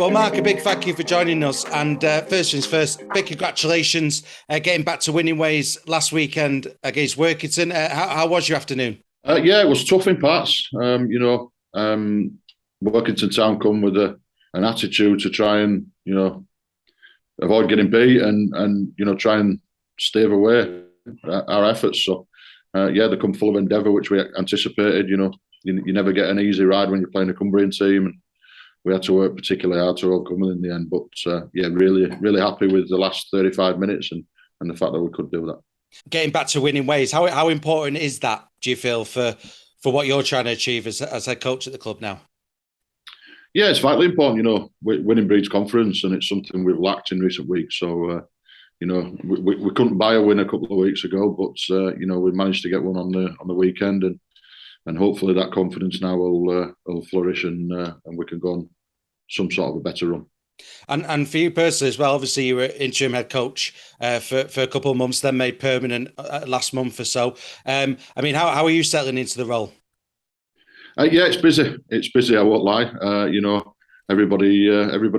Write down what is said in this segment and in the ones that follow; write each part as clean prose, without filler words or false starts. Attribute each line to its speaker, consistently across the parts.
Speaker 1: Well, Mark, a big thank you for joining us. And first things first, big congratulations getting back to winning ways last weekend against Workington. How was your afternoon?
Speaker 2: Yeah, it was tough in parts. Workington Town come with an attitude to try and avoid getting beat and try and stave away our efforts. So yeah, they come full of endeavour, which we anticipated. You never get an easy ride when you're playing a Cumbrian team, and we had to work particularly hard to overcome it in the end. But yeah, really happy with the last 35 minutes and the fact that we could do that.
Speaker 1: Getting back to winning ways, how important is that, do you feel, for what you're trying to achieve as head coach at the club now?
Speaker 2: Yeah, it's vitally important. Winning breeds confidence, and it's something we've lacked in recent weeks. So, we couldn't buy a win a couple of weeks ago, but we managed to get one on the weekend, and hopefully that confidence now will flourish, and we can go on some sort of a better run.
Speaker 1: And for you personally as well, obviously you were interim head coach for a couple of months, then made permanent last month or so. How are you settling into the role?
Speaker 2: Yeah, it's busy. It's busy. I won't lie. Everybody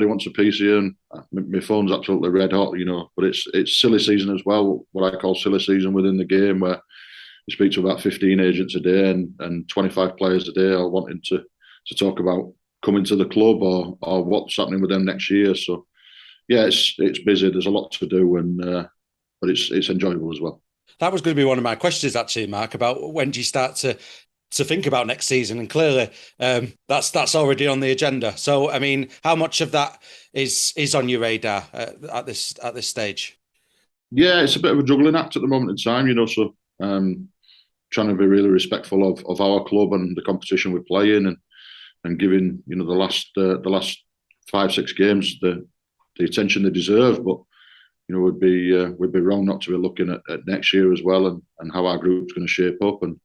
Speaker 2: wants a piece here, and my phone's absolutely red hot. But it's silly season as well. What I call silly season within the game, where you speak to about 15 agents a day and 25 players a day are wanting to talk about coming to the club or what's happening with them next year. So yeah, it's busy. There's a lot to do, but it's enjoyable as well.
Speaker 1: That was going to be one of my questions actually, Mark, about when do you start to think about next season, and clearly that's already on the agenda. So, how much of that is on your radar at this stage?
Speaker 2: Yeah, it's a bit of a juggling act at the moment in time, so trying to be really respectful of our club and the competition we play in, and giving the last 5-6 games the attention they deserve. But we'd be wrong not to be looking at next year as well, and how our group's going to shape up, and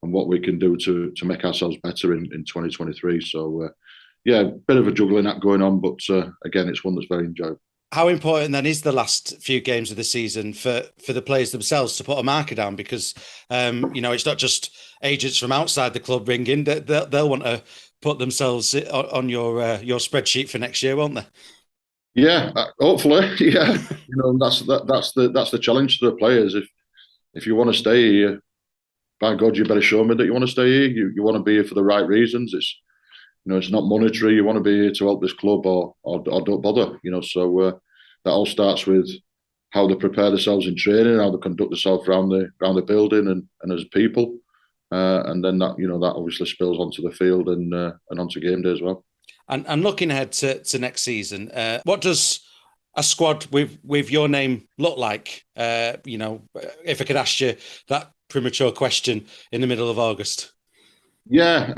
Speaker 2: what we can do to make ourselves better in 2023. So yeah, a bit of a juggling act going on, but again, it's one that's very enjoyable.
Speaker 1: How important then is the last few games of the season for the players themselves to put a marker down? Because it's not just agents from outside the club ringing; they'll want to put themselves on your spreadsheet for next year, won't they?
Speaker 2: Yeah, hopefully. Yeah, that's the challenge to the players. If you want to stay here, by God, you better show me that you want to stay here. You want to be here for the right reasons. It's not monetary. You want to be here to help this club, or don't bother. So that all starts with how they prepare themselves in training, how they conduct themselves around the building, and as people, and then that obviously spills onto the field and onto game day as well.
Speaker 1: And looking ahead to next season, what does a squad with your name look like? If I could ask you that premature question in the middle of August.
Speaker 2: Yeah,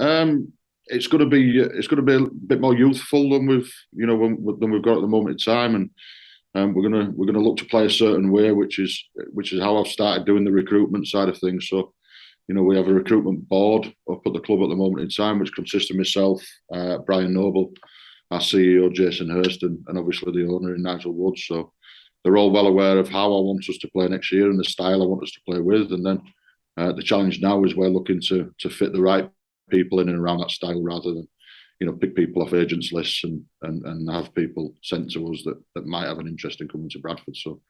Speaker 2: it's going to be a bit more youthful than we've got at the moment in time, and we're gonna look to play a certain way, which is how I've started doing the recruitment side of things. So we have a recruitment board up at the club at the moment in time, which consists of myself, Brian Noble, our CEO Jason Hurst, and obviously the owner in Nigel Woods. So they're all well aware of how I want us to play next year and the style I want us to play with, and then the challenge now is we're looking to fit the right people in and around that style, rather than pick people off agents lists and have people sent to us that might have an interest in coming to Bradford. So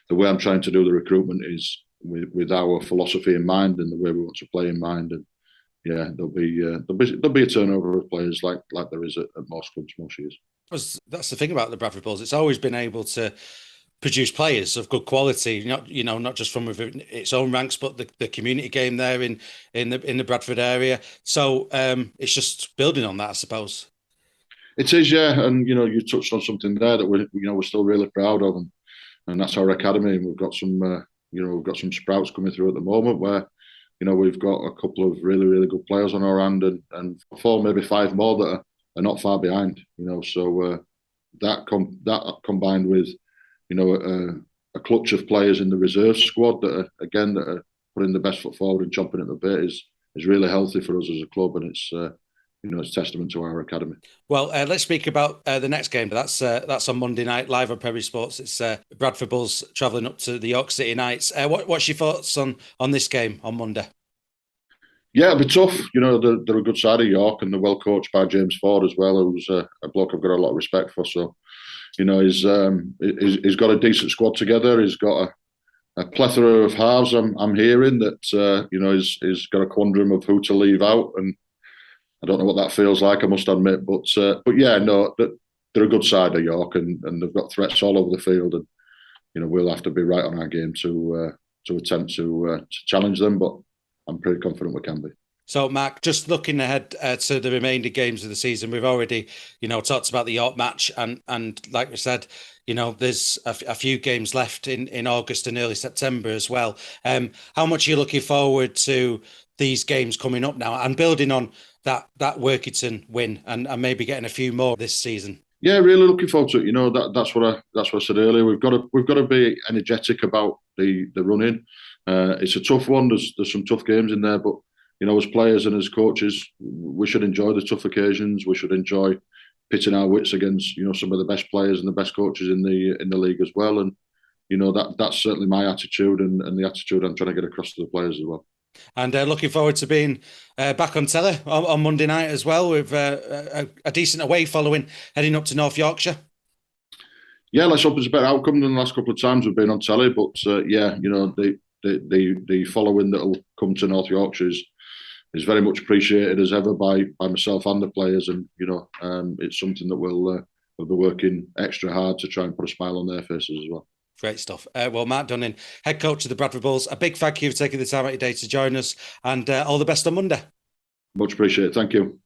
Speaker 2: the way I'm trying to do the recruitment is with our philosophy in mind and the way we want to play in mind. And yeah, there'll be a turnover of players like there is at most clubs most years.
Speaker 1: That's the thing about the Bradford Bulls. It's always been able to produce players of good quality, not just from within its own ranks, but the community game there in the Bradford area. So it's just building on that, I suppose.
Speaker 2: It is, yeah, and you touched on something there that we're still really proud of, and that's our academy. And we've got some sprouts coming through at the moment where we've got a couple of really good players on our hand, and 4, maybe 5 more that are not far behind. So that combined with a clutch of players in the reserve squad that are putting the best foot forward and chomping at the bit is really healthy for us as a club, and it's testament to our academy.
Speaker 1: Well, let's speak about the next game. That's on Monday night, live on Prairie Sports. It's Bradford Bulls travelling up to the York City Knights. What's your thoughts on this game on Monday?
Speaker 2: Yeah, it'll be tough. You know, they're a good side of York, and they're well coached by James Ford as well, who's a bloke I've got a lot of respect for. So, you know, he's got a decent squad together. He's got a plethora of halves. I'm hearing that you know he's got a quandrum of who to leave out, and I don't know what that feels like. I must admit, but yeah, no, they're a good side of York, and they've got threats all over the field, and you know we'll have to be right on our game to attempt to challenge them. But I'm pretty confident we can be.
Speaker 1: So, Mark, just looking ahead to the remainder games of the season, we've already, talked about the York match, and like we said, there's a few games left in August and early September as well. How much are you looking forward to these games coming up now and building on that Workington win and maybe getting a few more this season?
Speaker 2: Yeah, really looking forward to it. You know that's what I said earlier. We've got to be energetic about the running. It's a tough one. There's some tough games in there, but you know, as players and as coaches, we should enjoy the tough occasions. We should enjoy pitting our wits against some of the best players and the best coaches in the league as well. And you know that's certainly my attitude and the attitude I'm trying to get across to the players as well.
Speaker 1: And looking forward to being back on telly on Monday night as well with a decent away following heading up to North Yorkshire.
Speaker 2: Yeah, let's hope it's a better outcome than the last couple of times we've been on telly. But yeah, you know the following that'll come to North Yorkshire is very much appreciated as ever by myself and the players, and it's something that we'll be working extra hard to try and put a smile on their faces as well.
Speaker 1: Great stuff. Well, Matt Dunning, head coach of the Bradford Bulls, a big thank you for taking the time out of your day to join us, and all the best on Monday.
Speaker 2: Much appreciated. Thank you.